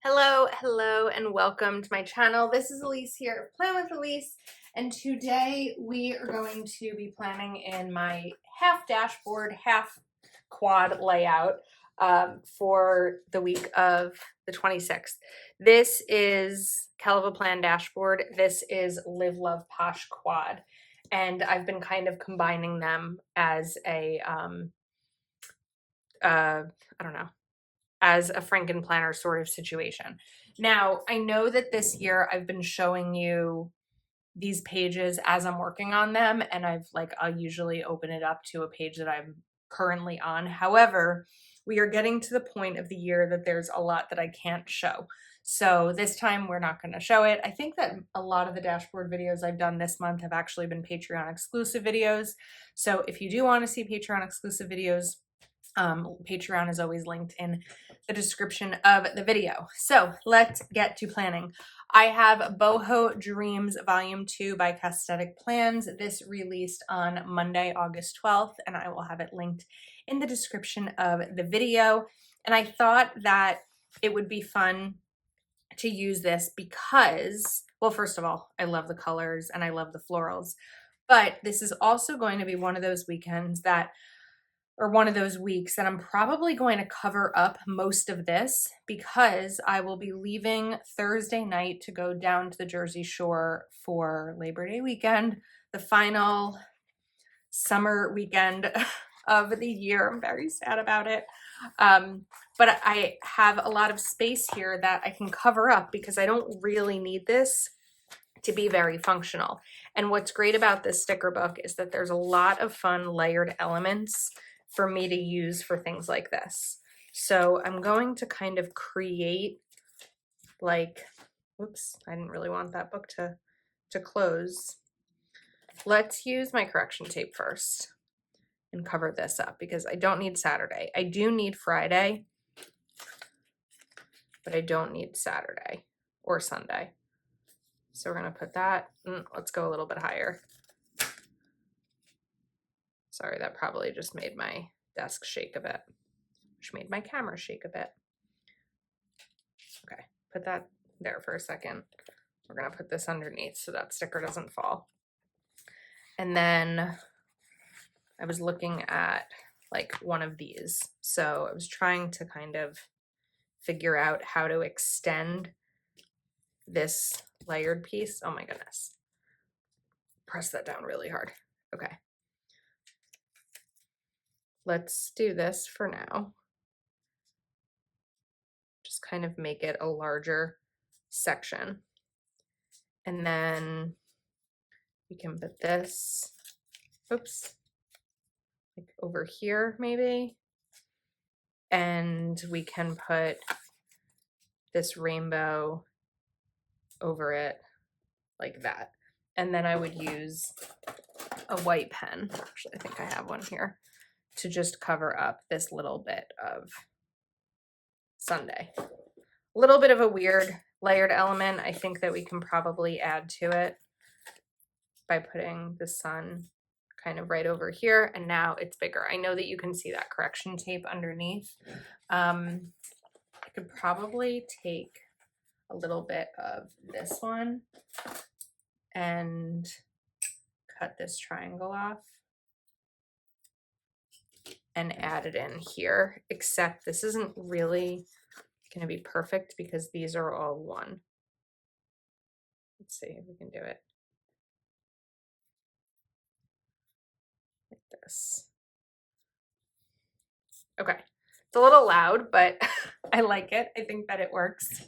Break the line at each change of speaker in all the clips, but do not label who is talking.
Hello, and welcome to my channel. This is Elise here of Plan with Elise, and today we are going to be planning in my half dashboard, half quad layout for the week of the 26th. This is Kelva Plan dashboard. This is Live Love Posh quad, and I've been kind of combining them as a I don't know, as a Franken planner sort of situation. Now, I know that this year I've been showing you these pages as I'm working on them, and I'll usually open it up to a page that I'm currently on. However, we are getting to the point of the year that there's a lot that I can't show. So this time we're not going to show it. I think that a lot of the dashboard videos I've done this month have actually been Patreon exclusive videos. So if you do want to see Patreon exclusive videos, Patreon is always linked in the description of the video. So let's get to planning. I have Boho Dreams Volume 2 by Castetic Plans. This released on Monday, August 12th, and I will have it linked in the description of the video. And I thought that it would be fun to use this because, well, first of all, I love the colors and I love the florals, but this is also going to be one of those weekends that one of those weeks that I'm probably going to cover up most of this because I will be leaving Thursday night to go down to the Jersey Shore for Labor Day weekend, the final summer weekend of the year. I'm very sad about it. But I have a lot of space here that I can cover up because I don't really need this to be very functional. And what's great about this sticker book is that there's a lot of fun layered elements for me to use for things like this. So I'm going to kind of create oops, I didn't really want that book to close. Let's use my correction tape first and cover this up because I don't need Saturday. I do need Friday, but I don't need Saturday or Sunday. So we're going to put that, let's go a little bit higher. Sorry, that probably just made my desk shake a bit, which made my camera shake a bit. Okay, put that there for a second. We're going to put this underneath so that sticker doesn't fall. And then I was looking at one of these. So I was trying to kind of figure out how to extend this layered piece. Oh my goodness. Press that down really hard. Okay. Let's do this for now. Just kind of make it a larger section. And then we can put this, oops, over here maybe. And we can put this rainbow over it like that. And then I would use a white pen, actually I think I have one here, to just cover up this little bit of Sunday. A little bit of a weird layered element. I think that we can probably add to it by putting the sun kind of right over here, and now it's bigger. I know that you can see that correction tape underneath. I could probably take a little bit of this one and cut this triangle off and add it in here, except this isn't really going to be perfect because these are all one. Let's see if we can do it like this. Okay, it's a little loud, but I like it. I think that it works.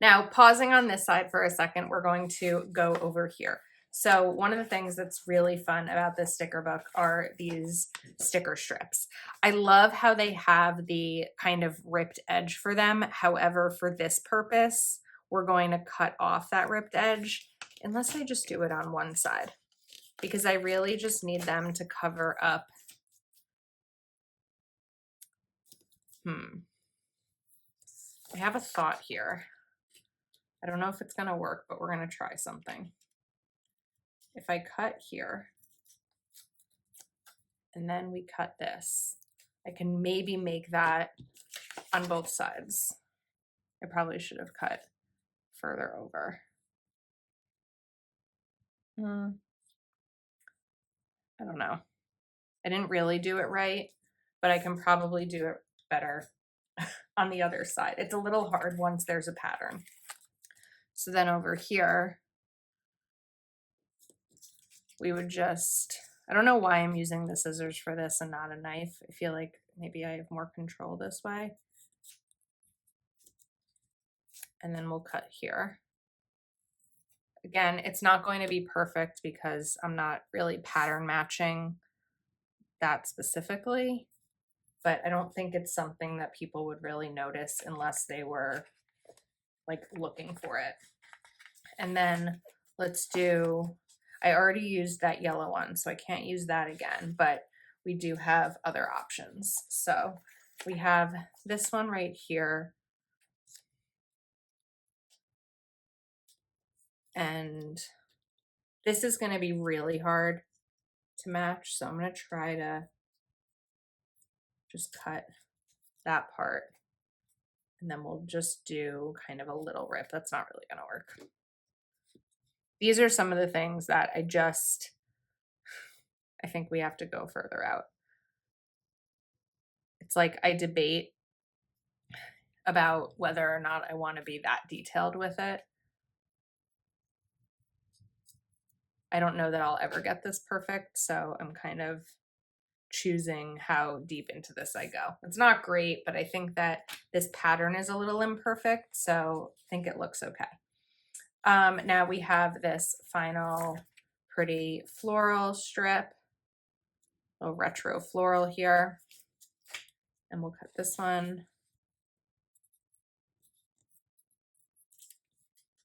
Now, pausing on this side for a second, we're going to go over here. So one of the things that's really fun about this sticker book are these sticker strips. I love how they have the kind of ripped edge for them. However, for this purpose, we're going to cut off that ripped edge, unless I just do it on one side, because I really just need them to cover up. I have a thought here. I don't know if it's going to work, but we're going to try something. If I cut here and then we cut this, I can maybe make that on both sides. I probably should have cut further over. I don't know. I didn't really do it right, but I can probably do it better on the other side. It's a little hard once there's a pattern. So then over here, we would just, I don't know why I'm using the scissors for this and not a knife. I feel like maybe I have more control this way. And then we'll cut here. Again, it's not going to be perfect because I'm not really pattern matching that specifically, but I don't think it's something that people would really notice unless they were like looking for it. And then let's do, I already used that yellow one, so I can't use that again, but we do have other options. So we have this one right here. And this is going to be really hard to match. So I'm going to try to just cut that part. And then we'll just do kind of a little rip. That's not really going to work. These are some of the things that I think we have to go further out. It's like I debate about whether or not I want to be that detailed with it. I don't know that I'll ever get this perfect, so I'm kind of choosing how deep into this I go. It's not great, but I think that this pattern is a little imperfect, so I think it looks okay. Now we have this final pretty floral strip, a retro floral here, and we'll cut this one.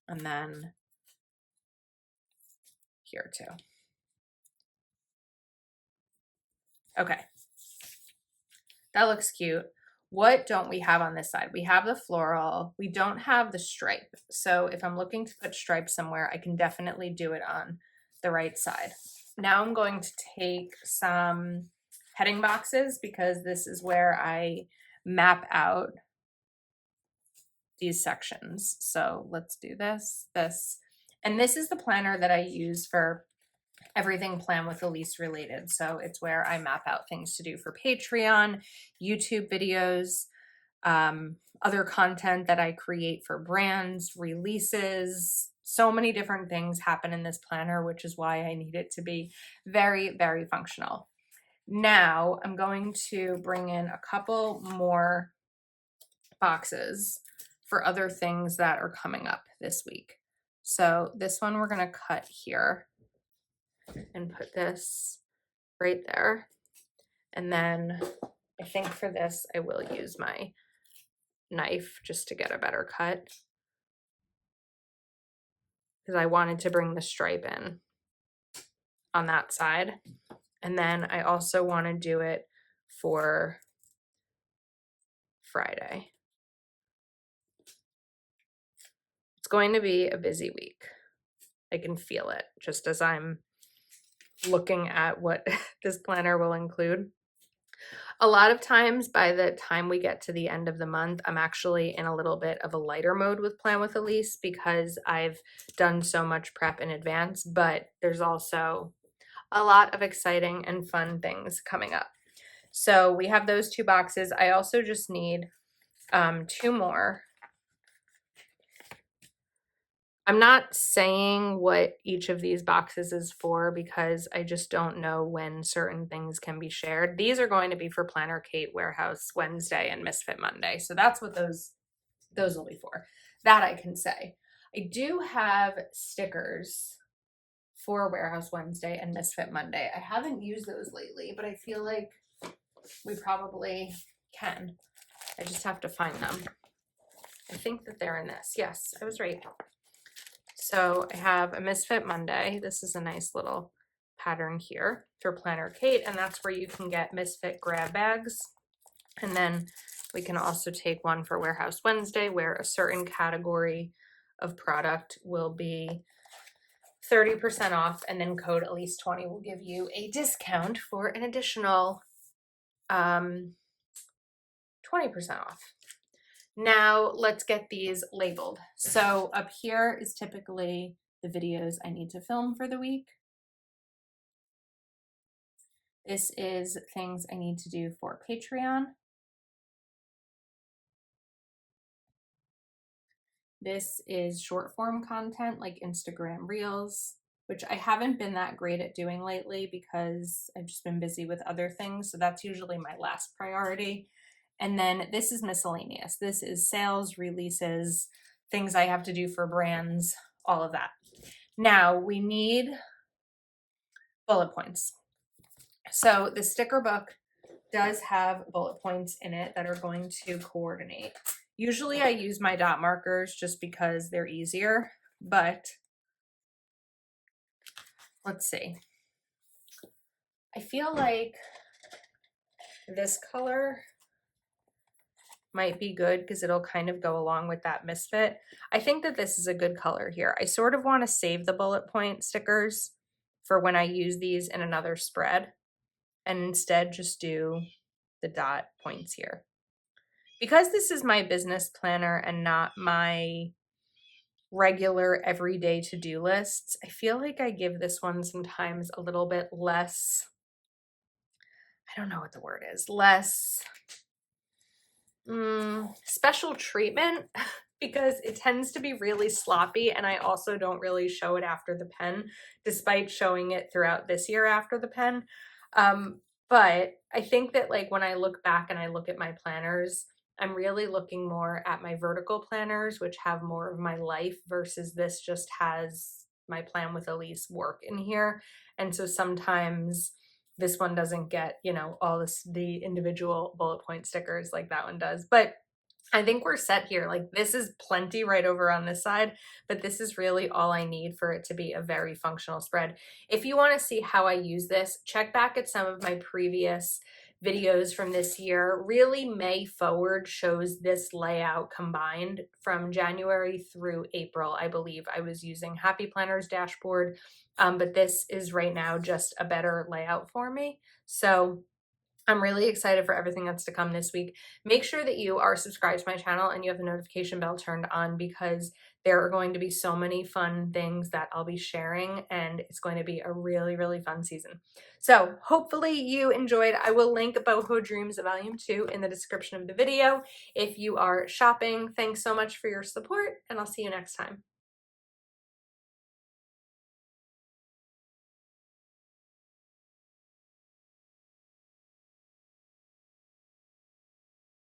And then here too. Okay, that looks cute. What don't we have on this side? We have the floral. We don't have the stripe. So if I'm looking to put stripes somewhere, I can definitely do it on the right side. Now I'm going to take some heading boxes because this is where I map out these sections. So let's do this. And this is the planner that I use for everything Plan with Elise related. So it's where I map out things to do for Patreon, YouTube videos, other content that I create for brands, releases. So many different things happen in this planner, which is why I need it to be very, very functional. Now I'm going to bring in a couple more boxes for other things that are coming up this week. So this one we're going to cut here and put this right there. And then I think for this, I will use my knife just to get a better cut because I wanted to bring the stripe in on that side. And then I also want to do it for Friday. It's going to be a busy week. I can feel it just as I'm looking at what this planner will include. A lot of times by the time we get to the end of the month, I'm actually in a little bit of a lighter mode with Plan with Elise because I've done so much prep in advance, but there's also a lot of exciting and fun things coming up. So we have those two boxes. I also just need two more. I'm not saying what each of these boxes is for because I just don't know when certain things can be shared. These are going to be for Planner Kate, Warehouse Wednesday, and Misfit Monday. So that's what those will be for. That I can say. I do have stickers for Warehouse Wednesday and Misfit Monday. I haven't used those lately, but I feel like we probably can. I just have to find them. I think that they're in this. Yes, I was right. So I have a Misfit Monday. This is a nice little pattern here for Planner Kate, and that's where you can get Misfit grab bags. And then we can also take one for Warehouse Wednesday, where a certain category of product will be 30% off, and then code Elise20 will give you a discount for an additional 20% off. Now let's get these labeled. So up here is typically the videos I need to film for the week. This is things I need to do for Patreon. This is short form content like Instagram Reels, which I haven't been that great at doing lately because I've just been busy with other things. So that's usually my last priority. And then this is miscellaneous. This is sales, releases, things I have to do for brands, all of that. Now we need bullet points. So the sticker book does have bullet points in it that are going to coordinate. Usually I use my dot markers just because they're easier, but let's see. I feel like this color might be good because it'll kind of go along with that misfit. I think that this is a good color here. I sort of want to save the bullet point stickers for when I use these in another spread and instead just do the dot points here. Because this is my business planner and not my regular everyday to-do lists, I feel like I give this one sometimes a little bit less, I don't know what the word is, less special treatment because it tends to be really sloppy, and I also don't really show it after the pen, despite showing it throughout this year after the pen. But I think that like when I look back and I look at my planners, I'm really looking more at my vertical planners, which have more of my life versus this just has my plan with Elise work in here. And so sometimes this one doesn't get, you know, all this, the individual bullet point stickers like that one does. But I think we're set here. Like this is plenty right over on this side, but this is really all I need for it to be a very functional spread. If you want to see how I use this, check back at some of my previous videos from this year. Really, May forward shows this layout combined from January through April. I believe I was using Happy Planner's dashboard, but this is right now just a better layout for me. So I'm really excited for everything that's to come this week. Make sure that you are subscribed to my channel and you have the notification bell turned on because there are going to be so many fun things that I'll be sharing, and it's going to be a really, really fun season. So hopefully you enjoyed. I will link Boho Dreams Volume 2 in the description of the video if you are shopping. Thanks so much for your support, and I'll see you next time.